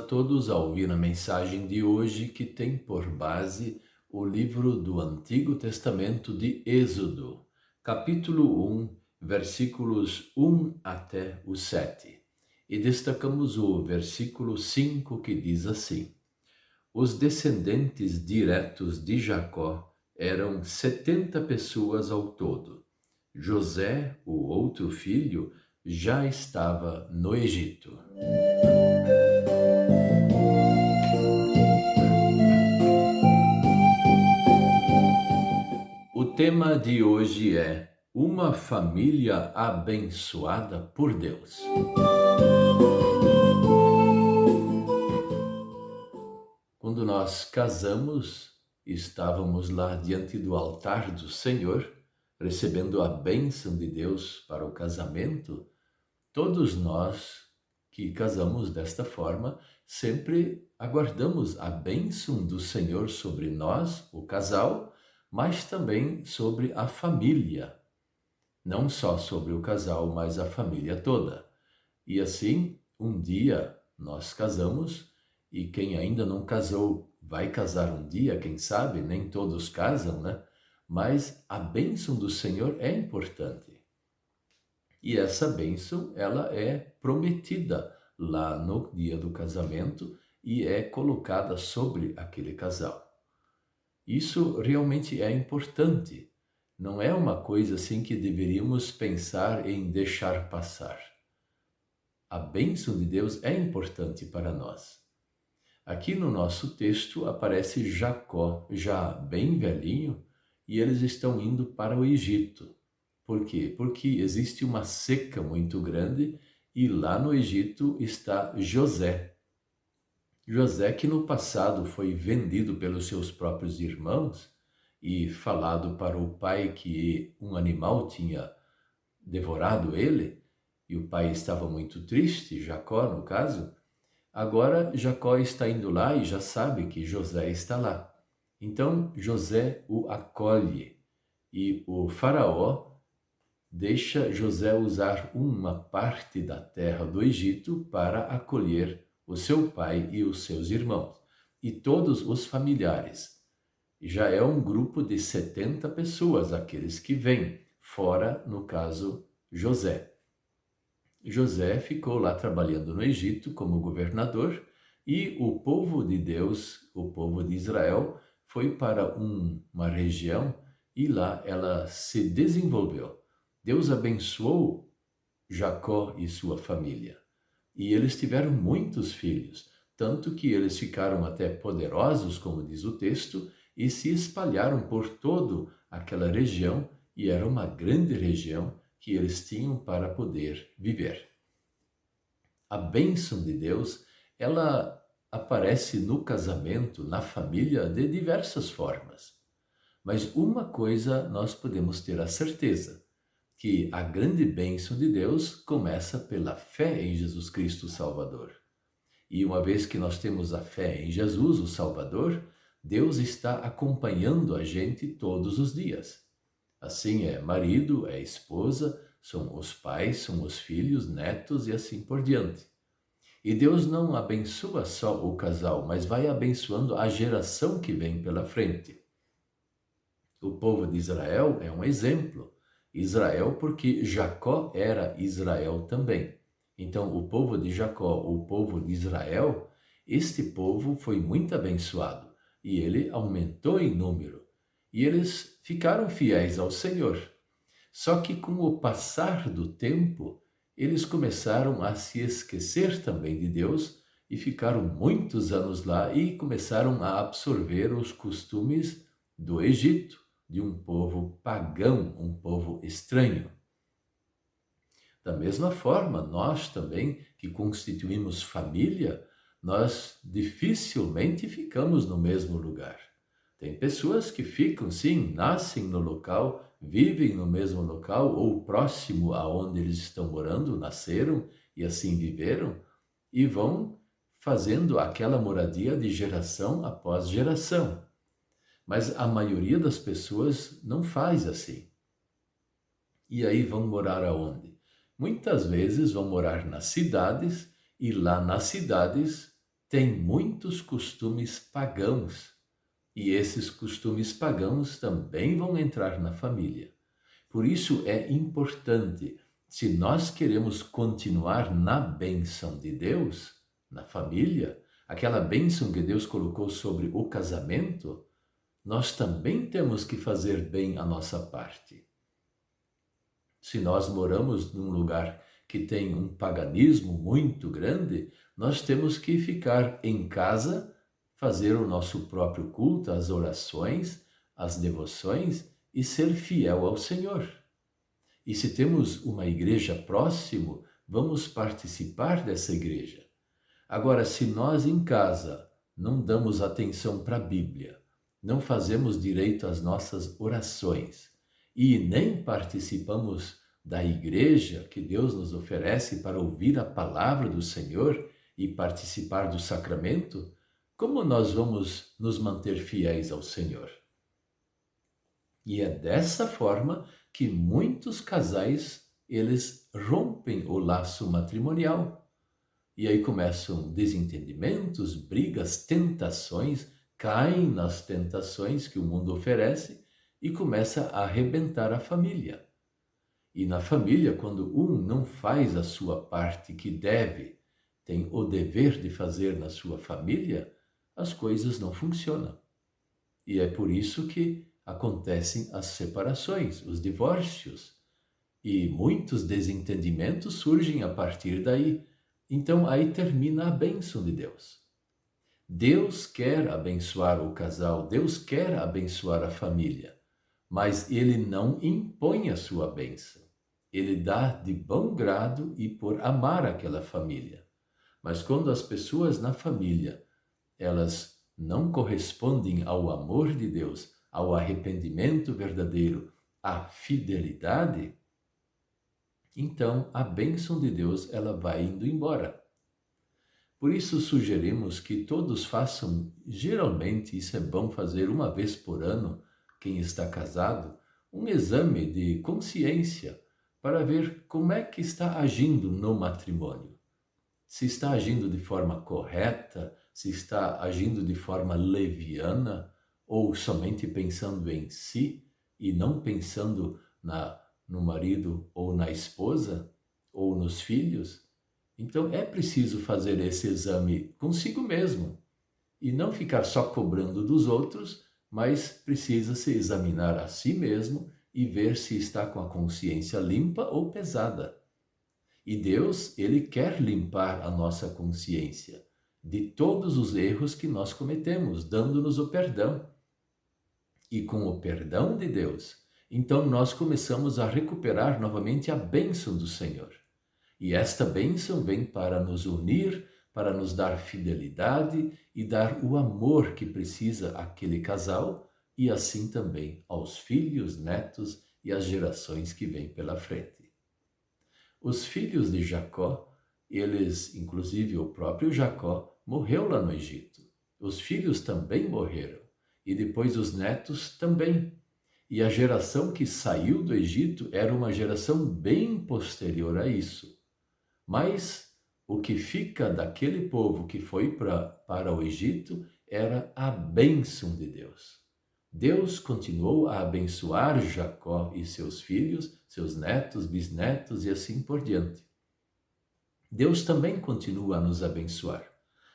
todos a ouvir a mensagem de hoje que tem por base o livro do Antigo Testamento de Êxodo, capítulo 1, versículos 1 até o 7. E destacamos o versículo 5 que diz assim: Os descendentes diretos de Jacó eram 70 pessoas ao todo. José, o outro filho, já estava no Egito. O tema de hoje é uma família abençoada por Deus. Quando nós casamos, estávamos lá diante do altar do Senhor, recebendo a bênção de Deus para o casamento. Todos nós que casamos desta forma, sempre aguardamos a bênção do Senhor sobre nós, o casal, mas também sobre a família. Não só sobre o casal, mas a família toda. E assim, um dia nós casamos, e quem ainda não casou vai casar um dia, quem sabe, nem todos casam, né? Mas a bênção do Senhor é importante. E essa bênção, ela é prometida lá no dia do casamento e é colocada sobre aquele casal. Isso realmente é importante. Não é uma coisa assim que deveríamos pensar em deixar passar. A bênção de Deus é importante para nós. Aqui no nosso texto aparece Jacó, já bem velhinho, e eles estão indo para o Egito. Por quê? Porque existe uma seca muito grande e lá no Egito está José. José que no passado foi vendido pelos seus próprios irmãos e falado para o pai que um animal tinha devorado ele, e o pai estava muito triste, Jacó no caso. Agora Jacó está indo lá e já sabe que José está lá. Então José o acolhe e o faraó deixa José usar uma parte da terra do Egito para acolher o seu pai e os seus irmãos e todos os familiares. Já é um grupo de 70 pessoas, aqueles que vêm, fora, no caso, José. José ficou lá trabalhando no Egito como governador e o povo de Deus, o povo de Israel, foi para uma região e lá ela se desenvolveu. Deus abençoou Jacó e sua família. E eles tiveram muitos filhos, tanto que eles ficaram até poderosos, como diz o texto, e se espalharam por toda aquela região, e era uma grande região que eles tinham para poder viver. A bênção de Deus, ela aparece no casamento, na família, de diversas formas. Mas uma coisa nós podemos ter a certeza, que a grande bênção de Deus começa pela fé em Jesus Cristo Salvador. E uma vez que nós temos a fé em Jesus, o Salvador, Deus está acompanhando a gente todos os dias. Assim é marido, é esposa, são os pais, são os filhos, netos e assim por diante. E Deus não abençoa só o casal, mas vai abençoando a geração que vem pela frente. O povo de Israel é um exemplo. Israel porque Jacó era Israel também. Então, o povo de Jacó, o povo de Israel, este povo foi muito abençoado e ele aumentou em número. E eles ficaram fiéis ao Senhor. Só que com o passar do tempo, eles começaram a se esquecer também de Deus e ficaram muitos anos lá e começaram a absorver os costumes do Egito, de um povo pagão, um povo estranho. Da mesma forma, nós também, que constituímos família, nós dificilmente ficamos no mesmo lugar. Tem pessoas que ficam, sim, nascem no local, vivem no mesmo local ou próximo aonde eles estão morando, nasceram e assim viveram, e vão fazendo aquela moradia de geração após geração. Mas a maioria das pessoas não faz assim. E aí vão morar aonde? Muitas vezes vão morar nas cidades e lá nas cidades tem muitos costumes pagãos, e esses costumes pagãos também vão entrar na família. Por isso é importante, se nós queremos continuar na bênção de Deus, na família, aquela bênção que Deus colocou sobre o casamento, nós também temos que fazer bem a nossa parte. Se nós moramos num lugar que tem um paganismo muito grande, nós temos que ficar em casa, fazer o nosso próprio culto, as orações, as devoções e ser fiel ao Senhor. E se temos uma igreja próximo, vamos participar dessa igreja. Agora, se nós em casa não damos atenção para a Bíblia, não fazemos direito às nossas orações e nem participamos da igreja que Deus nos oferece para ouvir a palavra do Senhor e participar do sacramento, como nós vamos nos manter fiéis ao Senhor? E é dessa forma que muitos casais, eles rompem o laço matrimonial. E aí começam desentendimentos, brigas, tentações, caem nas tentações que o mundo oferece e começa a arrebentar a família. E na família, quando um não faz a sua parte que deve, tem o dever de fazer na sua família, as coisas não funcionam. E é por isso que acontecem as separações, os divórcios. E muitos desentendimentos surgem a partir daí. Então aí termina a bênção de Deus. Deus quer abençoar o casal, Deus quer abençoar a família, mas Ele não impõe a sua bênção. Ele dá de bom grado e por amar aquela família. Mas quando as pessoas na família, elas não correspondem ao amor de Deus, ao arrependimento verdadeiro, à fidelidade, então a bênção de Deus ela vai indo embora. Por isso sugerimos que todos façam, geralmente isso é bom fazer uma vez por ano, quem está casado, um exame de consciência para ver como é que está agindo no matrimônio. Se está agindo de forma correta, se está agindo de forma leviana, ou somente pensando em si e não pensando no marido ou na esposa ou nos filhos. Então é preciso fazer esse exame consigo mesmo e não ficar só cobrando dos outros, mas precisa se examinar a si mesmo e ver se está com a consciência limpa ou pesada. E Deus, Ele quer limpar a nossa consciência de todos os erros que nós cometemos, dando-nos o perdão. E com o perdão de Deus, então nós começamos a recuperar novamente a bênção do Senhor. E esta bênção vem para nos unir, para nos dar fidelidade e dar o amor que precisa aquele casal e assim também aos filhos, netos e às gerações que vêm pela frente. Os filhos de Jacó, eles, inclusive o próprio Jacó, morreu lá no Egito. Os filhos também morreram e depois os netos também. E a geração que saiu do Egito era uma geração bem posterior a isso. Mas o que fica daquele povo que foi para o Egito era a bênção de Deus. Deus continuou a abençoar Jacó e seus filhos, seus netos, bisnetos e assim por diante. Deus também continua a nos abençoar,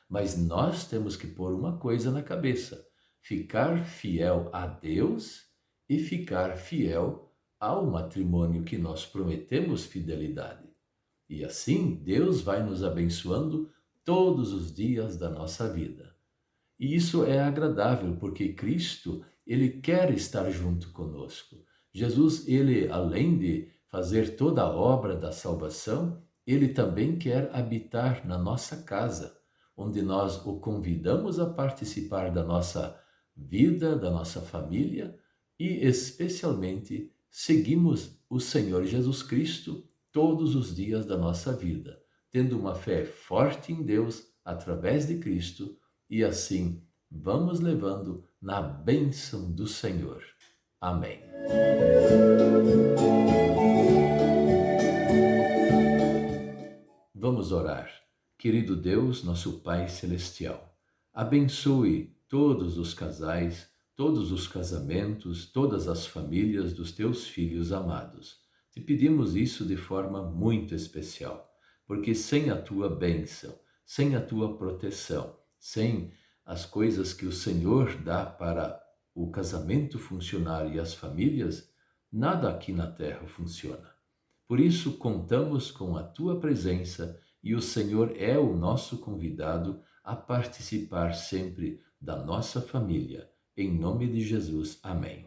mas nós temos que pôr uma coisa na cabeça: ficar fiel a Deus e ficar fiel ao matrimônio que nós prometemos fidelidade. E assim Deus vai nos abençoando todos os dias da nossa vida. E isso é agradável porque Cristo, Ele quer estar junto conosco. Jesus, Ele, além de fazer toda a obra da salvação, Ele também quer habitar na nossa casa, onde nós o convidamos a participar da nossa vida, da nossa família e especialmente seguimos o Senhor Jesus Cristo todos os dias da nossa vida, tendo uma fé forte em Deus através de Cristo e assim vamos levando na bênção do Senhor. Amém. Vamos orar. Querido Deus, nosso Pai Celestial, abençoe todos os casais, todos os casamentos, todas as famílias dos teus filhos amados. Te pedimos isso de forma muito especial, porque sem a tua bênção, sem a tua proteção, sem as coisas que o Senhor dá para o casamento funcionar e as famílias, nada aqui na terra funciona. Por isso, contamos com a tua presença e o Senhor é o nosso convidado a participar sempre da nossa família. Em nome de Jesus. Amém.